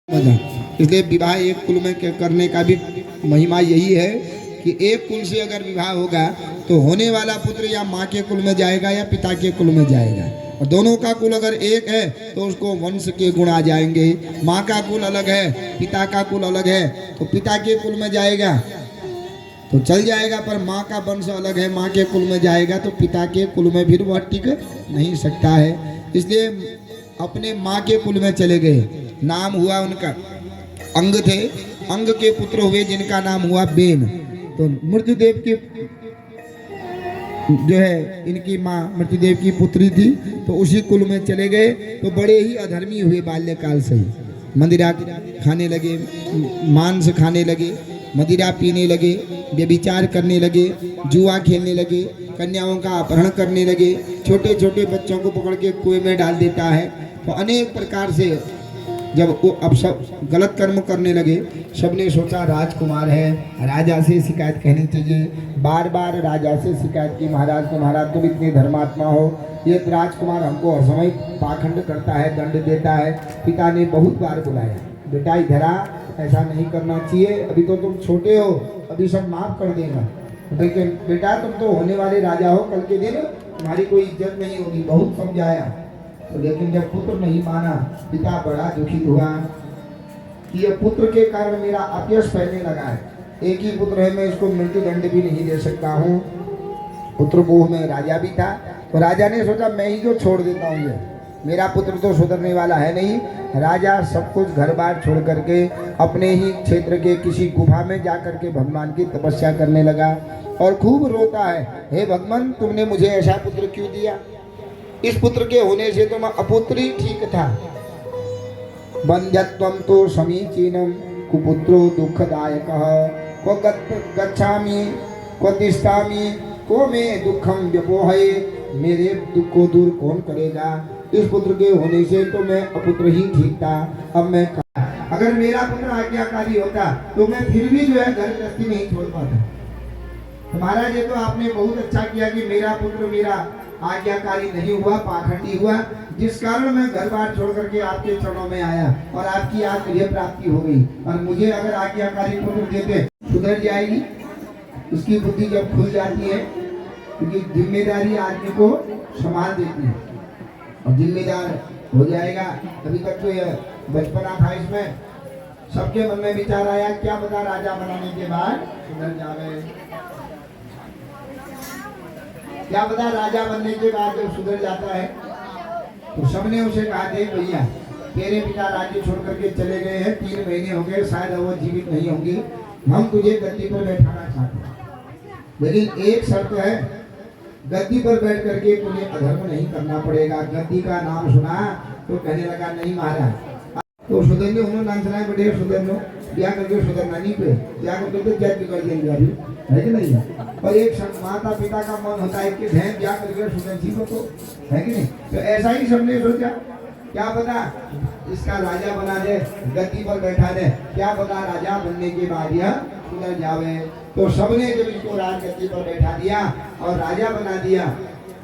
मजा। इसलिए विवाह एक कुल में करने का भी महिमा यही है कि एक कुल से अगर विवाह होगा तो होने वाला पुत्र या माँ के कुल में जाएगा या पिता के कुल में जाएगा। और दोनों का कुल अगर एक है तो उसको वंश के गुण आ जाएंगे। माँ का कुल अलग है, पिता का कुल अलग है, तो पिता के कुल में जाएगा तो चल जाएगा, पर माँ का वंश अलग है, माँ के कुल में जाएगा तो पिता के कुल में भी वह टिक नहीं सकता है। इसलिए अपने माँ के कुल में चले गए। नाम हुआ उनका अंग थे, अंग के पुत्र हुए जिनका नाम हुआ बेन। तो मृत्युदेव की जो है इनकी माँ मृत्युदेव की पुत्री थी, तो उसी कुल में चले गए। तो बड़े ही अधर्मी हुए बाल्यकाल से ही। मदिरा खाने लगे, मांस खाने लगे, मदिरा पीने लगे, व्यभिचार करने लगे, जुआ खेलने लगे, कन्याओं का अपहरण करने लगे, छोटे छोटे बच्चों को पकड़ के कुएं में डाल देता है। तो अनेक प्रकार से जब वो अब सब गलत कर्म करने लगे, सबने सोचा राजकुमार है, राजा से शिकायत कहनी चाहिए। बार बार राजा से शिकायत की, महाराज तो महाराज तुम इतने धर्मात्मा हो, ये राजकुमार हमको हर समय पाखंड करता है, दंड देता है। पिता ने बहुत बार बुलाया, बेटा इधर आ, ऐसा नहीं करना चाहिए, अभी तो तुम छोटे हो, अभी सब माफ कर देगा। लेकिन बेटा तुम तो होने वाले राजा हो, कल के दिन तुम्हारी कोई इज्जत नहीं होगी। बहुत समझाया, तो लेकिन जब पुत्र नहीं माना, पिता बड़ा दुखित हुआ कि यह पुत्र के कारण मेरा अपयश फैलने लगा है। एक ही पुत्र है, मैं इसको मृत्यु दंड भी नहीं दे सकता हूँ। पुत्र मोह में राजा भी था, तो राजा ने सोचा मैं ही जो छोड़ देता हूँ, ये मेरा पुत्र तो सुधरने वाला है नहीं। राजा सब कुछ घर बार छोड़ करके अपने ही क्षेत्र के किसी गुफा में जा करके भगवान की तपस्या करने लगा और खूब रोता है, हे भगवान तुमने मुझे ऐसा पुत्र क्यों दिया? इस पुत्र के होने से तो मैं अपुत्र ही ठीक था। बंध्यत्वं तो समीचीनम कुपुत्रो दुखदायकः, को गच्छामि को तिष्ठामि को मे दुखम व्यपोहये, मेरे दुख को दूर कौन करेगा? इस पुत्र के होने से तो मैं अपुत्र ही ठीक था। अब मैं अगर मेरा पुत्र आज्ञाकारी होता तो मैं फिर भी जो है घर गृहस्थी नहीं छोड़ पाता। महाराज ये तो आपने बहुत अच्छा किया कि मेरा पुत्र मेरा आज्ञाकारी नहीं हुआ, पाखंडी हुआ, जिस कारण मैं घर बार छोड़ करके आपके चरणों में आया और आपकी आज मुझे प्राप्ति हो गई। और मुझे अगर आज्ञाकारी पुत्र देते सुधर जाएगी, उसकी बुद्धि जब खुल जाती है, क्योंकि जिम्मेदारी आदमी को संभाल देती है और जिम्मेदार हो जाएगा। अभी तक तो यह बचपना था, इसमें सबके मन में विचार आया क्या पता राजा बनाने के बाद सुधर जावे, क्या पता राजा बनने के बाद जब सुधर जाता है। तो सबने उसे कहा देख भैया तेरे पिता राज्य छोड़ करके चले गए हैं, 3 महीने हो गए, शायद वो जीवित नहीं होंगे, हम तुझे गद्दी पर बैठाना चाहते हैं, लेकिन एक शर्त है, गद्दी पर बैठ करके तुझे अधर्म नहीं करना पड़ेगा। गद्दी का नाम सुना तो कहने लगा नहीं महाराज। तो सुधरने उन्होंने नाम सुनाया, बेटे सुधर लो, ब्याह करके सुधरना नहीं पे, ब्याह करके तो जज बिगड़ जाएंगे अभी, है कि नहीं? और एक माता पिता का मन होता है कि बहन ब्याह करके सुधर जी को, तो है कि नहीं? तो ऐसा ही सबने सोचा, क्या पता इसका राजा बना दे, गद्दी पर बैठा दे, क्या पता राजा बनने के बाद यह सुधर जावे। तो सबने जब इसको राजगद्दी पर बैठा दिया और राजा बना दिया,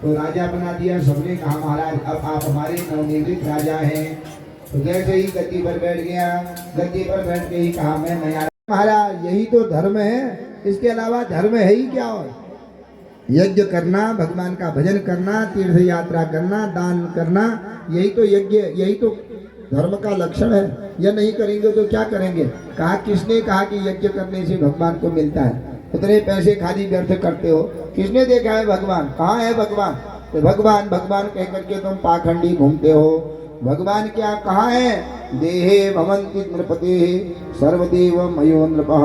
तो राजा बना दिया, सबने कहा महाराज अब आप हमारे नवनिर्मित राजा हैं। तो जैसे ही गद्दी पर बैठ गया, गद्दी पर बैठ के ही कहा मैं नया महाराज, यही तो धर्म है, इसके अलावा धर्म है ही क्या? और यज्ञ करना, भगवान का भजन करना, तीर्थ यात्रा करना, दान करना, यही तो यज्ञ, यही तो धर्म का लक्षण है। यह नहीं करेंगे तो क्या करेंगे? कहा किसने कहा कि यज्ञ करने से भगवान को मिलता है? उतने पैसे खाली व्यर्थ करते हो। किसने देखा है भगवान? कहाँ है भगवान? तो भगवान भगवान कह करके तुम पाखंडी घूमते हो। भगवान क्या कहाँ है? देहे भवन्ति नृपते सर्वदेव मयो नृपः।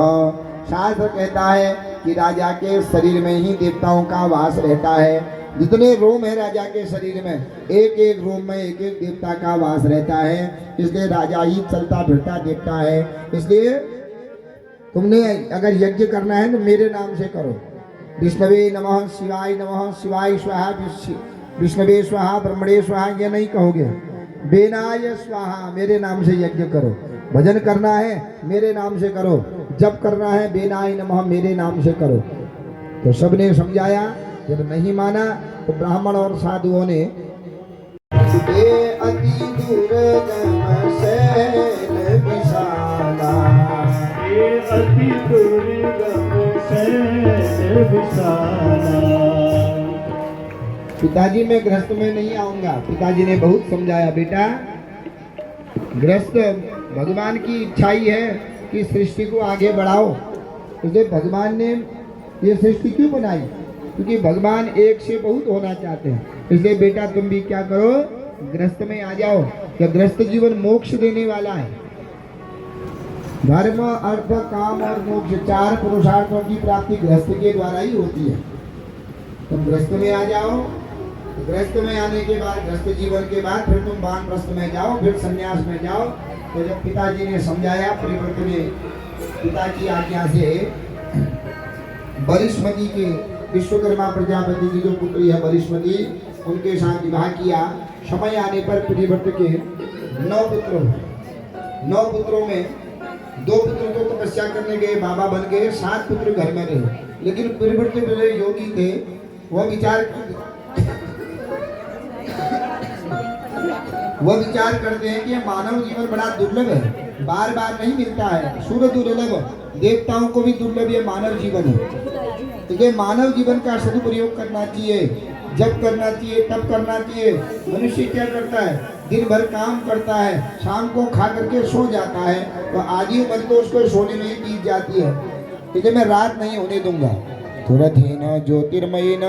शास्त्र कहता है कि राजा के शरीर में ही देवताओं का वास रहता है। जितने रोम है राजा के शरीर में, एक एक रोम में एक एक देवता का वास रहता है। इसलिए राजा ही चलता फिरता देवता है। इसलिए तुमने अगर यज्ञ करना है तो मेरे नाम से करो। विष्णवे नमः, शिवाय नमः, शिवाय स्वाहा, विष्णवे स्वाहा, ब्रह्मणे स्वाहा, ये नहीं कहोगे। बेनाय स्वाहा, मेरे नाम से यज्ञ करो। भजन करना है मेरे नाम से करो, जप करना है बेनाय नमः मेरे नाम से करो। तो सबने समझाया, जब नहीं माना तो ब्राह्मण और साधुओं ने अति दूर अति दुर्गम शैल विशाला। पिताजी मैं गृहस्थ में नहीं आऊंगा। पिताजी ने बहुत समझाया, बेटा गृहस्थ भगवान की इच्छा ही है कि सृष्टि को आगे बढ़ाओ। इसलिए भगवान ने ये सृष्टि क्यों बनाई? क्योंकि भगवान एक से बहुत होना चाहते हैं। इसलिए बेटा तुम भी क्या करो, गृहस्थ में आ जाओ। या गृहस्थ जीवन मोक्ष देने वाला है। धर्म, अर्थ, काम और मोक्ष, 4 पुरुषार्थों की प्राप्ति गृहस्थ के द्वारा ही होती है। तुम गृहस्थ में आ जाओ। गृहस्थ में आने के बाद, गृहस्थ जीवन के बाद फिर तुम वानप्रस्थ में जाओ, फिर संन्यास में जाओ। तो जब पिताजी ने समझाया, परिवर्तन ने पिता की आज्ञा से बलिष्मति के, विश्वकर्मा प्रजापति की जो पुत्री है बलिष्मति, उनके साथ विवाह किया। समय आने पर परिवर्तन के 9 पुत्र हुए। 9 पुत्रों में 2 पुत्र तो तपस्या करने गए, बाबा बन गए। 7 पुत्र घर में रहे। लेकिन परिवर्तन बड़े योगी थे। वह विचार करते हैं कि मानव जीवन बड़ा दुर्लभ है, बार बार नहीं मिलता है। सूर्य दुर्लभ, देवताओं को भी दुर्लभ ये मानव जीवन है। तो ये मानव जीवन का सदुपयोग करना चाहिए। जब करना चाहिए तब करना चाहिए। मनुष्य क्या करता है, दिन भर काम करता है, शाम को खा करके सो जाता है, तो आधी उम्र तो उसको सोने में ही बीत जाती है। इसलिए मैं रात नहीं होने दूंगा। तुरधेन ज्योतिर्मयेन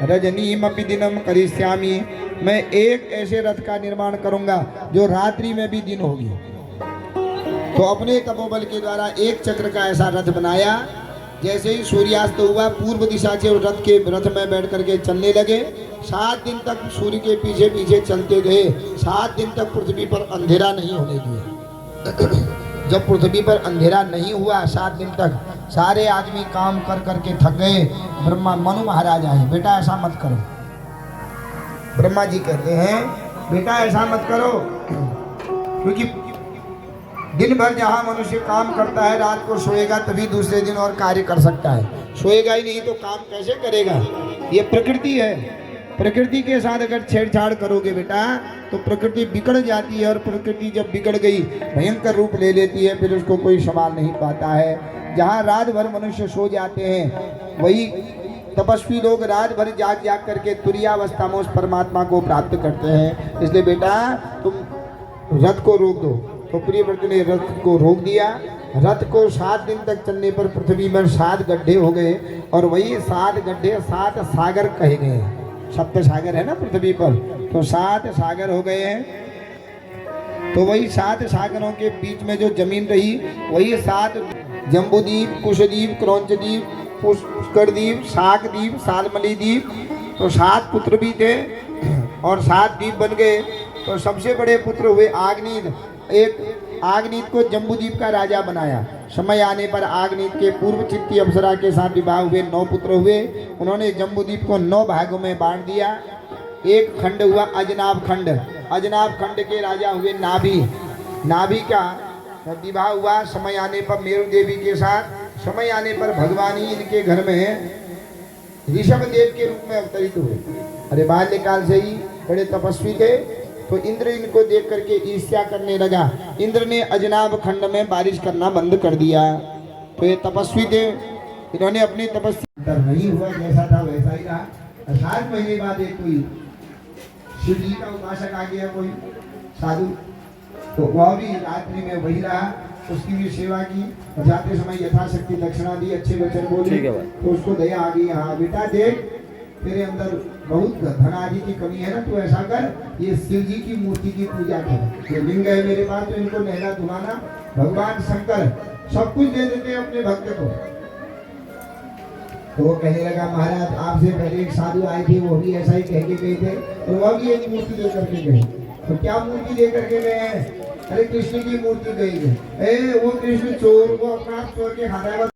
रजनीमपि दिनम करिष्यामि। मैं एक ऐसे रथ का निर्माण करूंगा जो रात्रि में भी दिन होगी। तो अपने तपोबल के द्वारा एक चक्र का ऐसा रथ बनाया। जैसे ही सूर्यास्त हुआ, पूर्व दिशा से रथ में बैठ करके चलने लगे। 7 दिन तक सूर्य के पीछे पीछे चलते गए। 7 दिन तक पृथ्वी पर अंधेरा नहीं होने दिया। जब पृथ्वी पर अंधेरा नहीं हुआ 7 दिन तक, सारे आदमी काम कर करके थक गए। ब्रह्मा, मनु महाराज आए, बेटा ऐसा मत करो। ब्रह्मा जी कहते हैं, बेटा ऐसा मत करो, क्योंकि दिन भर जहाँ मनुष्य काम करता है, रात को सोएगा तभी दूसरे दिन और कार्य कर सकता है। सोएगा ही नहीं तो काम कैसे करेगा? ये प्रकृति है। प्रकृति के साथ अगर छेड़छाड़ करोगे बेटा तो प्रकृति बिगड़ जाती है। और प्रकृति जब बिगड़ गई भयंकर रूप ले लेती है, फिर उसको कोई संभाल नहीं पाता है। जहाँ रात भर मनुष्य सो जाते हैं, वही तपस्वी लोग रात भर जाग जाग करके तुरीयावस्था में उस परमात्मा को प्राप्त करते हैं। इसलिए बेटा तुम रथ को रोक दो। तो प्रियव्रत ने रथ को रोक दिया। रथ को 7 दिन तक चलने पर पृथ्वी में 7 गड्ढे हो गए। और वही 7 गड्ढे 7 सागर कहे गए। 7 सागर है ना पृथ्वी पर, तो 7 सागर हो गए हैं। तो वही 7 सागरों के बीच में जो जमीन रही, वही 7 जम्बूद्वीप, कुशद्वीप, क्रौंचद्वीप, पुष्करद्वीप, शाकद्वीप, सालमली द्वीप। तो 7 पुत्र भी थे और 7 द्वीप बन गए। तो सबसे बड़े पुत्र हुए आग्नीद। एक आग्नीत को जम्बूद्वीप का राजा बनाया। समय आने पर आग्नीत के पूर्व चित्ती अप्सरा के साथ विवाह हुए। 9 पुत्र हुए। उन्होंने जम्बूद्वीप को 9 भागों में बांट दिया। एक खंड हुआ अजनाब खंड। अजनाब खंड के राजा हुए नाभि। नाभि का विवाह हुआ समय आने पर मेरु देवी के साथ। समय आने पर भगवान ही इनके घर में ऋषभ देव के रूप में अवतरित हुए। अरे बाल्यकाल से ही बड़े तपस्वी थे। तो इंद्र इनको देख करके ईर्ष्या करने लगा। इंद्र ने अजनाब खंड में बारिश करना बंद कर दिया। तो ये तपस्वी थे, इन्होंने अपनी तपस्या नहीं हुआ, जैसा था वैसा ही रहा। 7 महीने बाद एक कोई शिव जी का उपासक आ गया, कोई साधु। तो वह भी रात्रि में वही रहा, उसकी भी सेवा की। और जाते समय यथाशक्ति दक्षिणा दी, अच्छे वचन बोले। तो उसको दया आ गई, हाँ बेटा देख तेरे अंदर बहुत धन आदि की कमी है ना, तो ऐसा कर, ये शिव जी की मूर्ति की पूजा कर। ये लिंग है मेरे पास, तो इनको नहला धुलाना। भगवान शंकर सब कुछ दे देते हैं अपने भक्त को। तो वो कहने लगा, महाराज आपसे पहले एक साधु आए थे, वो भी ऐसा ही कह के गए थे, तो वह भी एक मूर्ति दे करके गए। तो क्या मूर्ति दे करके गए हैं? अरे कृष्ण की मूर्ति गई है। वो कृष्ण चोर, वो अपना चोर के खाता है।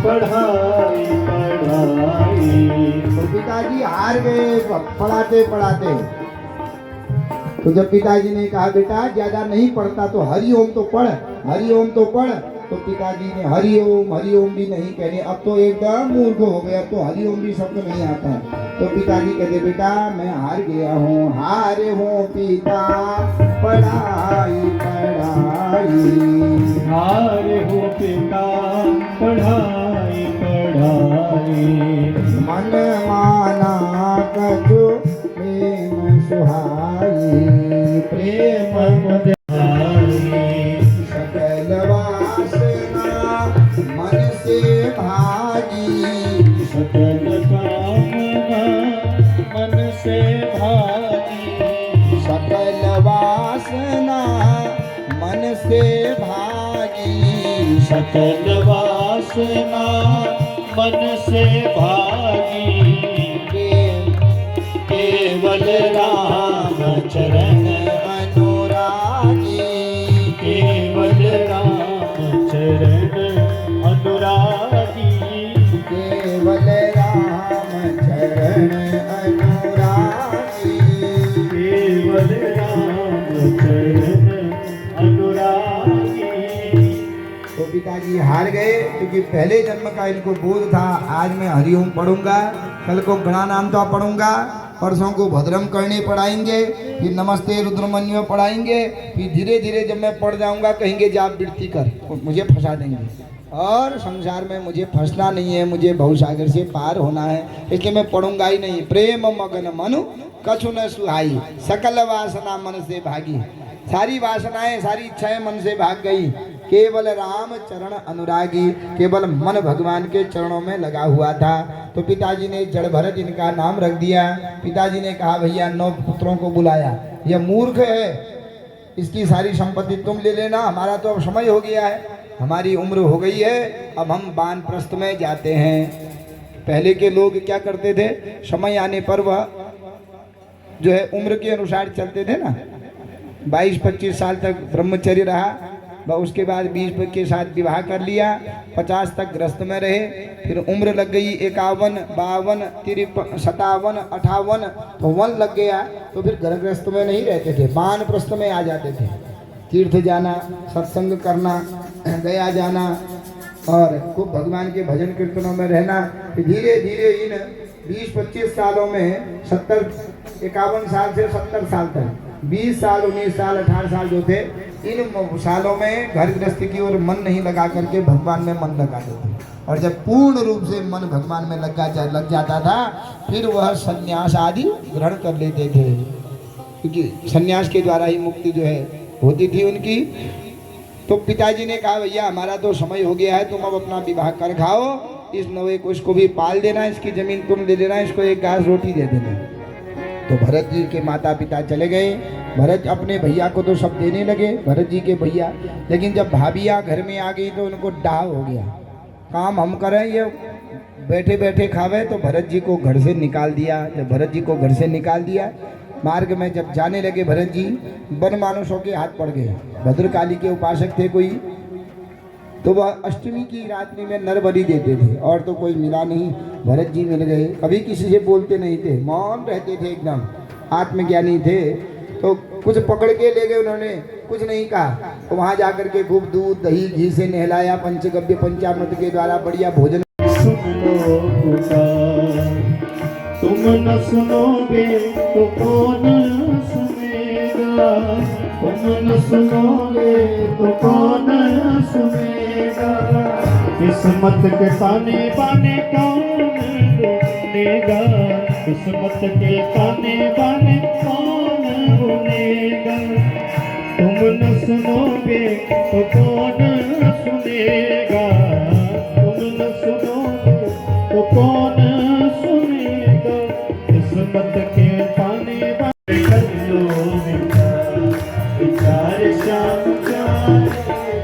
पढ़ाई पढ़ाई। तो पिताजी हार गए पढ़ाते पढ़ाते। तो जब पिताजी ने कहा, बेटा ज्यादा नहीं पढ़ता तो हरिओम तो पढ़, हरिओम तो पढ़। तो पिताजी ने हरिओम भी नहीं कहने, अब तो एकदम मूर्ख हो गया, तो हरिओम भी शब्द नहीं आता है। तो पिताजी कहते, बेटा मैं हार गया हूँ, हारे हूँ पिता पढ़ाई पढ़ाई। हारे हो पिता पढ़ाई पढ़ाई। मन माना कछु प्रेम सुहाई। प्रेम मुद्राई। सकल वासना मन से भागी। सकल कामना मन से भागी। सकल वासना मन से भागी। सकल वासना मन से भागी। प्रेम केवल राम चरण अनुरागी। केवल राम चरण अनुरागी। केवल राम चरण अनुरागी। केवल राम चरण अनुरागी। तो पिताजी हार गए क्योंकि पहले जन्म का इनको बोध था, आज मैं हरिओम पढ़ूंगा, कल को गणानांता पढ़ूंगा, परसों को भद्रम करने पढ़ाएंगे, फिर नमस्ते रुद्रमन्य पढ़ाएंगे, फिर धीरे धीरे जब मैं पढ़ जाऊंगा कहेंगे जाप वृत्ति कर, मुझे फंसा देंगे। और संसार में मुझे फंसना नहीं है, मुझे भवसागर से पार होना है, इसलिए मैं पढ़ूंगा ही नहीं। प्रेम मगन मनु कछु न सुहाई। सकल वासना मन से भागी। सारी वासनाएं सारी इच्छाएं मन से भाग गई। केवल राम चरण अनुरागी। केवल मन भगवान के चरणों में लगा हुआ था। तो पिताजी ने जड़ भरत इनका नाम रख दिया। पिताजी ने कहा भैया 9 पुत्रों को बुलाया, यह मूर्ख है, इसकी सारी संपत्ति तुम ले लेना, हमारा तो अब समय हो गया है, हमारी उम्र हो गई है, अब हम वानप्रस्थ में जाते हैं। पहले के लोग क्या करते थे, समय आने पर वह जो है उम्र के अनुसार चलते थे ना, 22-25 साल तक ब्रह्मचर्य रहा, वह उसके बाद 20 के साथ विवाह कर लिया, 50 तक ग्रस्त में रहे, फिर उम्र लग गई 51, 52, 53, 57, 58, तो वन लग गया, तो फिर घर ग्रस्त में नहीं रहते थे, वानप्रस्थ में आ जाते थे। तीर्थ जाना, सत्संग करना, गया जाना और खूब भगवान के भजन कीर्तनों में रहना। फिर धीरे धीरे इन 20-25 सालों में 51 साल से 70 साल तक 20 साल, 19 साल, 18 साल जो थे, इन सालों में घर गृहस्थी की ओर मन नहीं लगा करके भगवान में मन लगा देते। और जब पूर्ण रूप से मन भगवान में लग जाता था, फिर वह संन्यास आदि ग्रहण कर लेते थे, क्योंकि संन्यास के द्वारा ही मुक्ति जो है होती थी उनकी। तो पिताजी ने कहा भैया हमारा तो समय हो गया है, तुम अब अपना विवाह कर खाओ, इस नवे को इसको भी पाल देना, इसकी जमीन तुम ले लेना, इसको एक घास रोटी दे देना। तो भरत जी के माता पिता चले गए। भरत अपने भैया को तो सब देने लगे, भरत जी के भैया, लेकिन जब भाभियाँ घर में आ गई तो उनको डाह हो गया, काम हम करें ये बैठे बैठे खावे। तो भरत जी को घर से निकाल दिया। जब भरत जी को घर से निकाल दिया, मार्ग में जब जाने लगे भरत जी, वन मानुषों के हाथ पड़ गए। भद्रकाली के उपासक थे कोई, तो वह अष्टमी की रात्रि में नर बलि देते थे, और तो कोई मिला नहीं, भरत जी मिल गए। कभी किसी से बोलते नहीं थे, मौन रहते थे, एकदम आत्मज्ञानी थे। तो कुछ पकड़ के ले गए उन्होंने, कुछ नहीं कहा। तो वहाँ जाकर के खूब दूध दही घी से नहलाया, पंचगव्य पंचामृत के द्वारा बढ़िया भोजन। सुन लो पुकार, तुम न सुनोगे तो कौन सुनेगा, तुम न सुनोगे तो कौन सुनेगा, किस्मत के ताने बाने कौन सुनेगा, किस्मत के ताने बाने कौन सुनेगा, तुम न सुनोगे तो कौन सुनेगा, तुम न सुनोगे तो कौन सुनेगा, किस्मत के ताने बाने कर लो विचार श्याम प्यारे,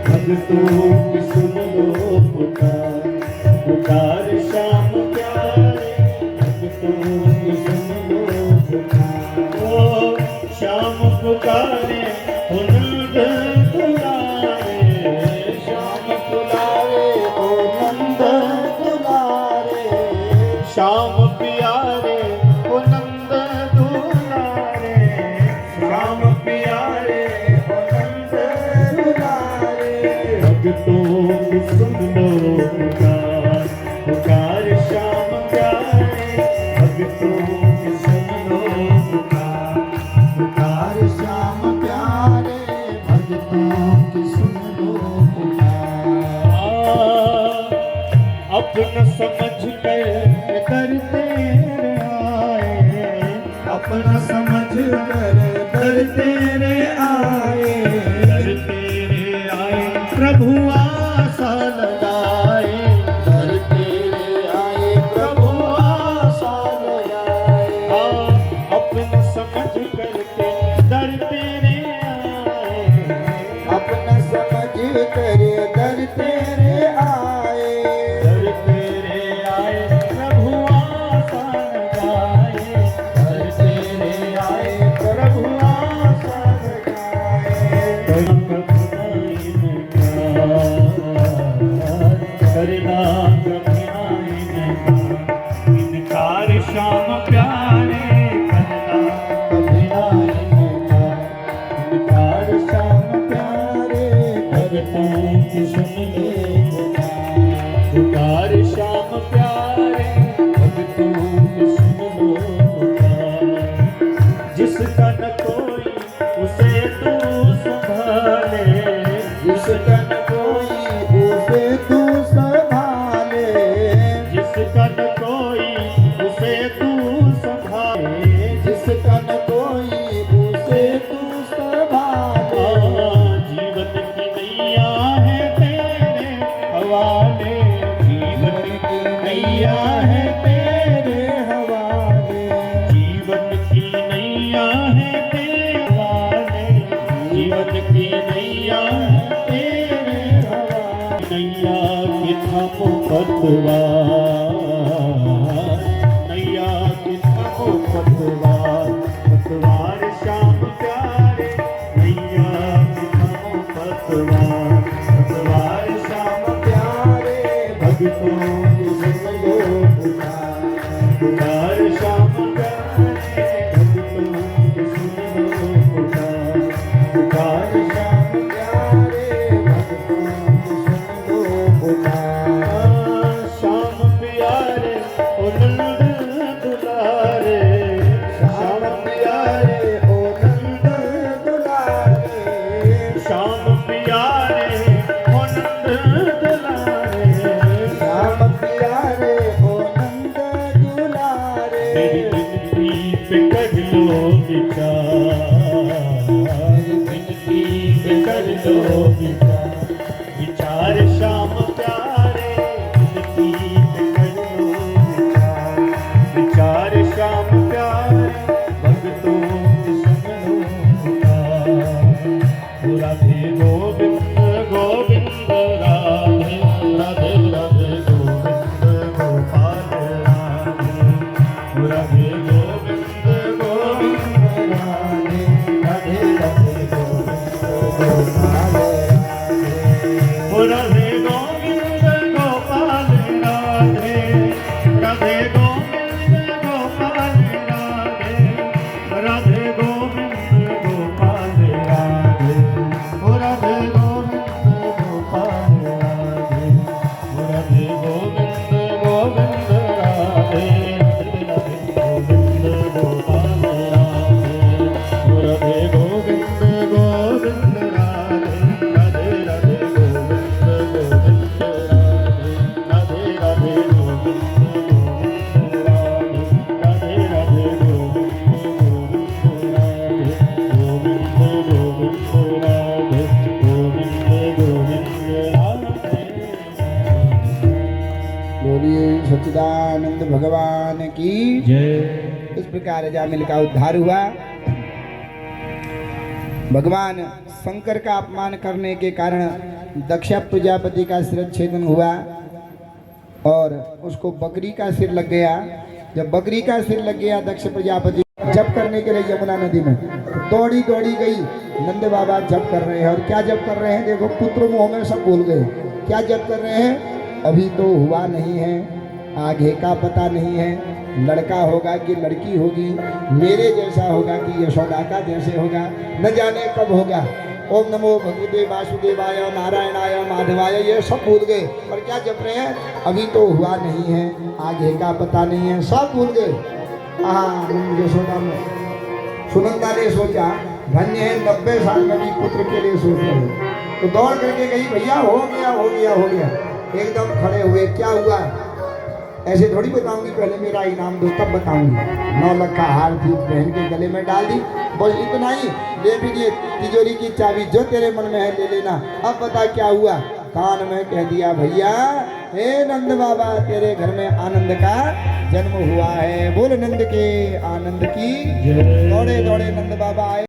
भक्तों की सुन लो पुकार, पुकार श्याम प्यारे, भक्तों की सुन लो पुकार। ओ श्याम पुकारे नंद दुलारे, श्याम पुकारे ओ नंद दुलारे, श्याम प्यारे ओ नंद दुलारे, श्याम प्यारे ओ नंद दुलारे, भक्तों की सुन लो पुकार, पुकार श्याम प्यारे, भक्तों की सुन लो पुकार, पुकार श्याम प्यारे, दर तेरे आए, दर तेरे आए प्रभु आशा लगाए, दर तेरे आए प्रभु आशा लगाए। अपना समझ करके दर तेरे आए, अपना समझ कर दर तेरे आए, दर तेरे आए प्रभु आशा लगाए, दर तेरे आए प्रभु आशा लगाए। करना कभी इनकार श्याम प्यारे, करना कभी ना इनकार श्याम प्यारे, भक्तों की सुन ले पुकार श्याम प्यारे, भक्तों की सुन लो पुकार। जिसका न कोई उसे तू संभाले, जिसका न कोई उसे तू संभाले, जिसका न कोई उसे तू संभाले, जिसका न कोई उसे तू संभाले। जीवन की नैया है तेरे हवाले, जीवन की नैया है तेरे हवाले, जीवन की नैया है तेरे हवाले, जीवन की नैया है तेरे हवाले। नैया की थामो पतवार, नैया की थामो पतवार, पतवार श्याम प्यारे, नैया की थामो पतवार, पतवार श्याम प्यारे भक्तों की सुन लो पुकार, पुकार श्याम प्यारे, भक्तों की सुन लो पुकार, पुकार श्याम प्यारे भक्तों की सुन लो पुकार। श्याम प्यारे ओ नंद दुलारे, श्याम प्यारे ओ नंद दुलारे, श्याम प्यारे ओ नंद दुलारे, श्याम प्यारे ओ नंद दुलारे। मेरी विनती पे कर लो विचार, मेरी विनती पे कर लो विचार, विचार श्याम प्यारे, विनती पे कर लो विचार, विचार श्याम प्यारे, भक्तों की सुन लो पुकार। राधे गोविंद गोविंद राधे, राधे राधे गोविंद गोपाल राधे, राधे गोविंद गोविंद राधे, राधे राधे गोविंद गोपाल राधे, राधे गोविंद गोपाल राधे, राधे गोविंद गोपाल राधे, राधे गोविंद गोपाल राधे, राधे गोविंद गोपाल राधे, राधे गोविंद गोविंद राधे, राधे गोविंद गोपाल राधे, राधे गोविंद गोविंद राधे, राधे राधे गोविंद गोविंद राधे, राधे राधे गोविंद गोविंद राधे, राधे राधे गोविंद गोविंद राधे, गोविंद गोविंद राधे, गोविंद गोविंद राधे। बोलिए सच्चिदानंद भगवान की। जय। इस प्रकार अजामिल का उद्धार हुआ। भगवान शंकर का अपमान करने के कारण दक्ष प्रजापति का शिरच्छेदन हुआ और उसको बकरी का सिर लग गया। जब बकरी का सिर लग गया दक्ष प्रजापति जप करने के लिए यमुना नदी में दौड़ी दौड़ी गई। नंद बाबा जप कर रहे हैं और क्या जप कर रहे हैं, देखो पुत्र मुँह में सब भूल गए। क्या जप कर रहे हैं, अभी तो हुआ नहीं है, आगे का पता नहीं है, लड़का होगा कि लड़की होगी, मेरे जैसा होगा कि यशोदा का जैसे होगा, न जाने कब होगा। ओम नमो भगवते वासुदेवाय नारायणाय माधवाय, ये सब भूल गए। और क्या जप रहे हैं, अभी तो हुआ नहीं है, आगे का पता नहीं है, सब भूल गए। यशोदा में सुनंदा ने सोचा धन्य है 90 साल में भी पुत्र के लिए सोच रहे हैं। तो दौड़ करके गई, भैया हो गया हो गया हो गया। एकदम खड़े हुए, क्या हुआ, ऐसे थोड़ी बताऊंगी पहले मेरा इनाम दो तब बताऊंगी। 9 लाख का हार थी बहन के गले में डाल दी, बस इतना ही। ले भी दिए तिजोरी की चाबी, जो तेरे मन में है ले लेना। अब बता क्या हुआ? कान में कह दिया, भैया हे नंद बाबा तेरे घर में आनंद का जन्म हुआ है। बोल नंद के आनंद की। जय। दौड़े दौड़े नंद बाबा आए।